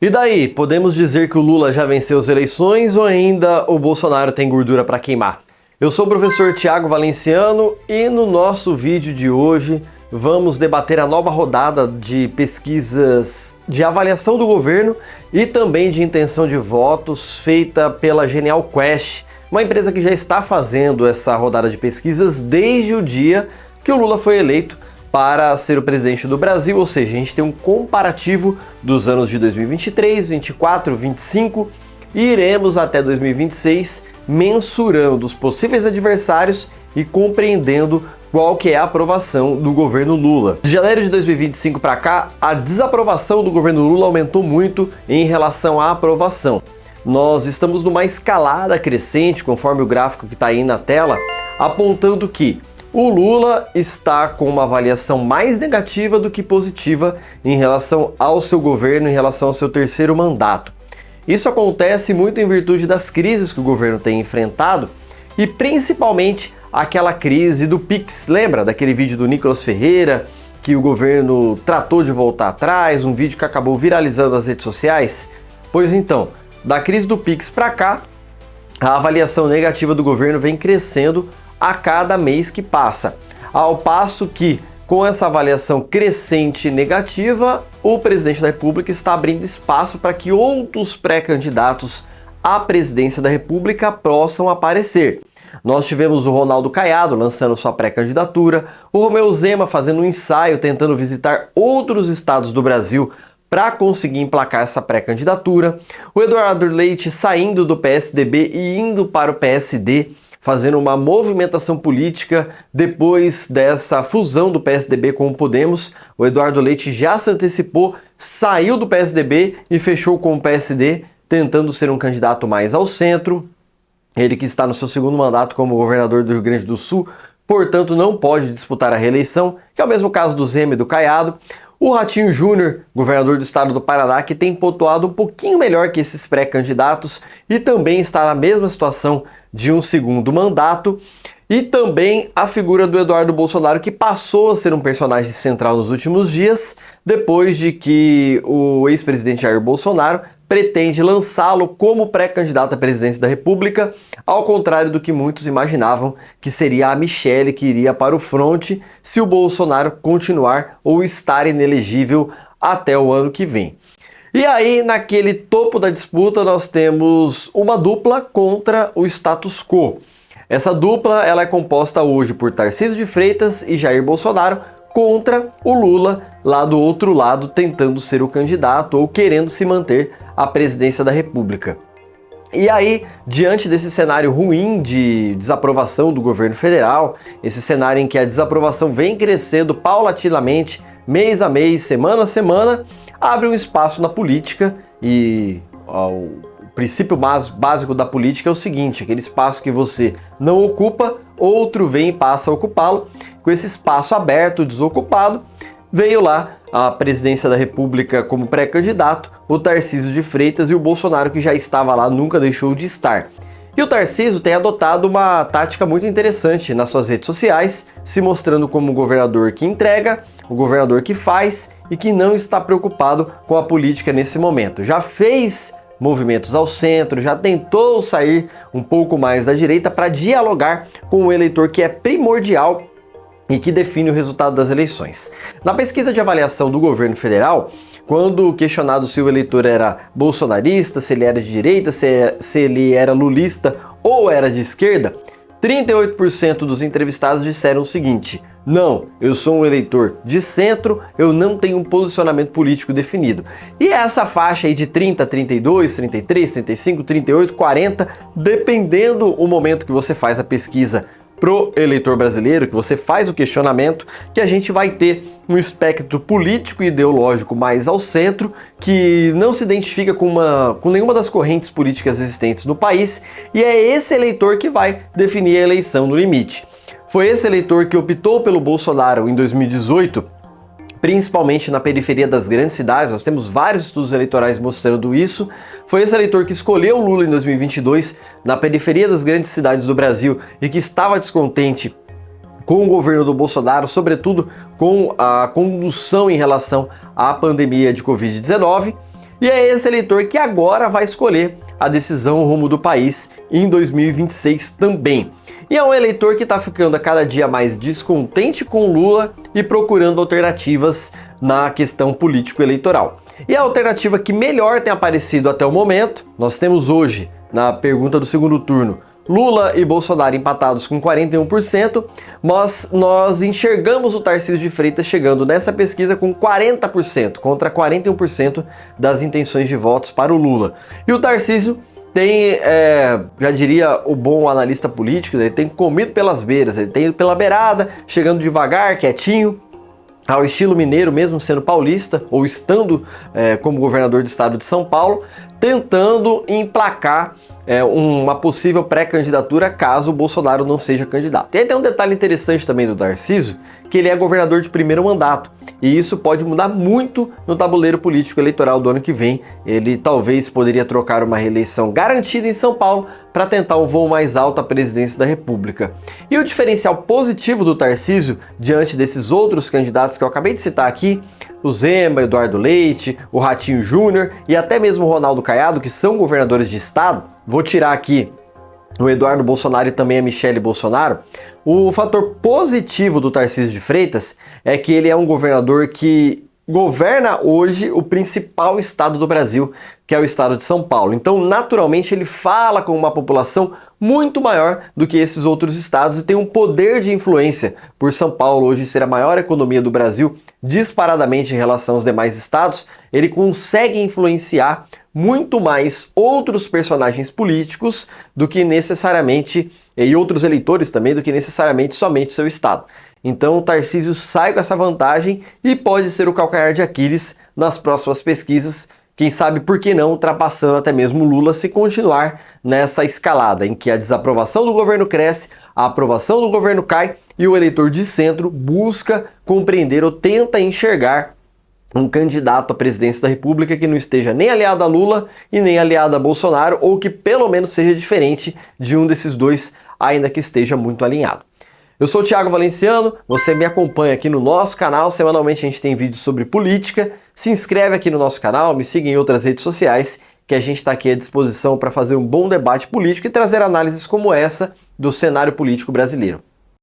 E daí, podemos dizer que o Lula já venceu as eleições ou ainda o Bolsonaro tem gordura para queimar? Eu sou o professor Tiago Valenciano e no nosso vídeo de hoje vamos debater a nova rodada de pesquisas de avaliação do governo e também de intenção de votos feita pela Genial Quest, uma empresa que já está fazendo essa rodada de pesquisas desde o dia que o Lula foi eleito para ser o presidente do Brasil, ou seja, a gente tem um comparativo dos anos de 2023, 24, 25 e iremos até 2026 mensurando os possíveis adversários e compreendendo qual que é a aprovação do governo Lula. De janeiro de 2025 para cá, a desaprovação do governo Lula aumentou muito em relação à aprovação. Nós estamos numa escalada crescente, conforme o gráfico que está aí na tela, apontando que o Lula está com uma avaliação mais negativa do que positiva em relação ao seu governo, em relação ao seu terceiro mandato. Isso acontece muito em virtude das crises que o governo tem enfrentado e principalmente aquela crise do Pix. Lembra daquele vídeo do Nicolas Ferreira que o governo tratou de voltar atrás, um vídeo que acabou viralizando nas redes sociais? Pois então, da crise do Pix para cá, a avaliação negativa do governo vem crescendo a cada mês que passa, ao passo que, com essa avaliação crescente negativa, o presidente da República está abrindo espaço para que outros pré-candidatos à presidência da República possam aparecer. Nós tivemos o Ronaldo Caiado lançando sua pré-candidatura, o Romeu Zema fazendo um ensaio tentando visitar outros estados do Brasil para conseguir emplacar essa pré-candidatura, o Eduardo Leite saindo do PSDB e indo para o PSD, fazendo uma movimentação política depois dessa fusão do PSDB com o Podemos. O Eduardo Leite já se antecipou, saiu do PSDB e fechou com o PSD, tentando ser um candidato mais ao centro. Ele que está no seu segundo mandato como governador do Rio Grande do Sul, portanto não pode disputar a reeleição, que é o mesmo caso do Zema e do Caiado. O Ratinho Júnior, governador do estado do Paraná, que tem pontuado um pouquinho melhor que esses pré-candidatos e também está na mesma situação de um segundo mandato. E também a figura do Eduardo Bolsonaro, que passou a ser um personagem central nos últimos dias, depois de que o ex-presidente Jair Bolsonaro pretende lançá-lo como pré-candidato à presidência da República, ao contrário do que muitos imaginavam, que seria a Michelle que iria para o fronte se o Bolsonaro continuar ou estar inelegível até o ano que vem. E aí, naquele topo da disputa, nós temos uma dupla contra o status quo. Essa dupla ela é composta hoje por Tarcísio de Freitas e Jair Bolsonaro contra o Lula, lá do outro lado, tentando ser o candidato ou querendo se manter à presidência da República. E aí, diante desse cenário ruim de desaprovação do governo federal, esse cenário em que a desaprovação vem crescendo paulatinamente, mês a mês, semana a semana, abre um espaço na política e o princípio básico da política é o seguinte: aquele espaço que você não ocupa, outro vem e passa a ocupá-lo. Com esse espaço aberto, desocupado, veio lá a presidência da República como pré-candidato, o Tarcísio de Freitas, e o Bolsonaro, que já estava lá, nunca deixou de estar. E o Tarcísio tem adotado uma tática muito interessante nas suas redes sociais, se mostrando como um governador que entrega, o governador que faz e que não está preocupado com a política nesse momento. Já fez movimentos ao centro, já tentou sair um pouco mais da direita para dialogar com o eleitor, que é primordial e que define o resultado das eleições. Na pesquisa de avaliação do governo federal, quando questionado se o eleitor era bolsonarista, se ele era de direita, se ele era lulista ou era de esquerda, 38% dos entrevistados disseram o seguinte: não, eu sou um eleitor de centro, eu não tenho um posicionamento político definido. E essa faixa aí de 30, 32, 33, 35, 38, 40, dependendo o momento que você faz a pesquisa pro eleitor brasileiro, que você faz o questionamento, que a gente vai ter um espectro político e ideológico mais ao centro, que não se identifica com nenhuma das correntes políticas existentes no país, e é esse eleitor que vai definir a eleição no limite. Foi esse eleitor que optou pelo Bolsonaro em 2018, principalmente na periferia das grandes cidades. Nós temos vários estudos eleitorais mostrando isso. Foi esse eleitor que escolheu o Lula em 2022 na periferia das grandes cidades do Brasil e que estava descontente com o governo do Bolsonaro, sobretudo com a condução em relação à pandemia de Covid-19. E é esse eleitor que agora vai escolher a decisão rumo do país em 2026 também. E é um eleitor que está ficando a cada dia mais descontente com Lula e procurando alternativas na questão político-eleitoral. E a alternativa que melhor tem aparecido até o momento, nós temos hoje, na pergunta do segundo turno, Lula e Bolsonaro empatados com 41%, mas nós enxergamos o Tarcísio de Freitas chegando nessa pesquisa com 40% contra 41% das intenções de votos para o Lula. E o Tarcísio tem, já diria o bom analista político, ele tem comido pelas beiras, ele tem ido pela beirada, chegando devagar, quietinho, ao estilo mineiro, mesmo sendo paulista, ou estando como governador do estado de São Paulo, tentando emplacar uma possível pré-candidatura caso o Bolsonaro não seja candidato. E aí tem um detalhe interessante também do Tarcísio, que ele é governador de primeiro mandato, e isso pode mudar muito no tabuleiro político eleitoral do ano que vem. Ele talvez poderia trocar uma reeleição garantida em São Paulo para tentar um voo mais alto à presidência da República. E o diferencial positivo do Tarcísio, diante desses outros candidatos que eu acabei de citar aqui, o Zema, Eduardo Leite, o Ratinho Júnior e até mesmo o Ronaldo Caiado, que são governadores de estado, vou tirar aqui o Eduardo Bolsonaro e também a Michele Bolsonaro. O fator positivo do Tarcísio de Freitas é que ele é um governador que governa hoje o principal estado do Brasil, que é o estado de São Paulo. Então, naturalmente, ele fala com uma população muito maior do que esses outros estados e tem um poder de influência por São Paulo hoje ser a maior economia do Brasil disparadamente em relação aos demais estados. Ele consegue influenciar muito mais outros personagens políticos do que necessariamente, e outros eleitores também, do que necessariamente somente seu estado. Então o Tarcísio sai com essa vantagem e pode ser o calcanhar de Aquiles nas próximas pesquisas, quem sabe por que não ultrapassando até mesmo Lula se continuar nessa escalada em que a desaprovação do governo cresce, a aprovação do governo cai e o eleitor de centro busca compreender ou tenta enxergar um candidato à presidência da República que não esteja nem aliado a Lula e nem aliado a Bolsonaro, ou que pelo menos seja diferente de um desses dois, ainda que esteja muito alinhado. Eu sou o Thiago Valenciano, você me acompanha aqui no nosso canal, semanalmente a gente tem vídeos sobre política, se inscreve aqui no nosso canal, me siga em outras redes sociais, que a gente está aqui à disposição para fazer um bom debate político e trazer análises como essa do cenário político brasileiro.